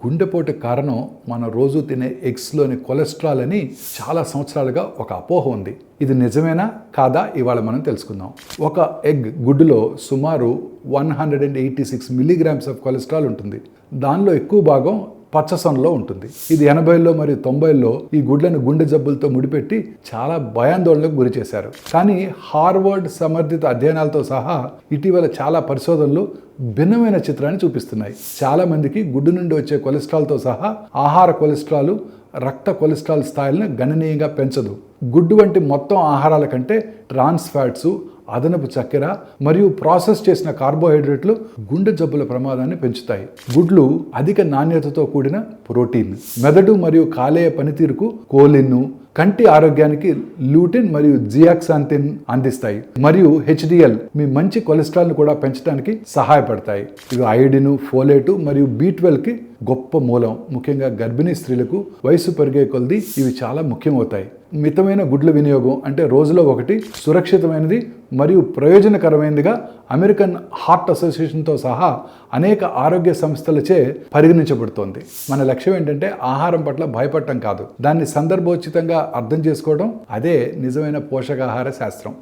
గుండెపోటు కారణం మన రోజు తినే ఎగ్స్లోని కొలెస్ట్రాల్ అని చాలా సంవత్సరాలుగా ఒక అపోహ ఉంది. ఇది నిజమేనా కాదా ఇవాళ మనం తెలుసుకుందాం. ఒక ఎగ్ గుడ్డులో సుమారు 186 మిల్లీగ్రామ్స్ ఆఫ్ కొలెస్ట్రాల్ ఉంటుంది. దానిలో ఎక్కువ భాగం పచ్చసొనలో ఉంటుంది. ఇది 80ల్లో మరియు 90ల్లో ఈ గుడ్లను గుండె జబ్బులతో ముడిపెట్టి చాలా భయాందోళనకు గురి చేశారు. కానీ హార్వర్డ్ సమర్థిత అధ్యయనాలతో సహా ఇటీవల చాలా పరిశోధనలు భిన్నమైన చిత్రాన్ని చూపిస్తున్నాయి. చాలా మందికి గుడ్డు నుండి వచ్చే కొలెస్ట్రాల్తో సహా ఆహార కొలెస్ట్రాల్ రక్త కొలెస్ట్రాల్ స్థాయిలను గణనీయంగా పెంచదు. గుడ్డు వంటి మొత్తం ఆహారాల కంటే ట్రాన్స్ ఫ్యాట్స్, అదనపు చక్కెర మరియు ప్రాసెస్ చేసిన కార్బోహైడ్రేట్లు గుండె జబ్బుల ప్రమాదాన్ని పెంచుతాయి. గుడ్లు అధిక నాణ్యతతో కూడిన ప్రోటీన్, మెదడు మరియు కాలేయ పనితీరుకు కోలిన్, కంటి ఆరోగ్యానికి లూటిన్ మరియు జియాక్సాంతిన్ అందిస్తాయి. మరియు హెచ్డిఎల్ మీ మంచి కొలెస్ట్రాల్ను కూడా పెంచడానికి సహాయపడతాయి. ఇవి ఐడిన్, ఫోలేటు మరియు B12కి గొప్ప మూలం. ముఖ్యంగా గర్భిణీ స్త్రీలకు వయసు పెరిగే కొలది ఇవి చాలా ముఖ్యమవుతాయి. మితమైన గుడ్ల వినియోగం అంటే రోజులో ఒకటి సురక్షితమైనది మరియు ప్రయోజనకరమైనదిగా అమెరికన్ హార్ట్ అసోసియేషన్తో సహా అనేక ఆరోగ్య సంస్థలచే పరిగణించబడుతోంది. మన లక్ష్యం ఏంటంటే ఆహారం పట్ల భయపడటం కాదు, దాన్ని సందర్భోచితంగా అర్థం చేసుకోవడం. అదే నిజమైన పోషకాహార శాస్త్రం.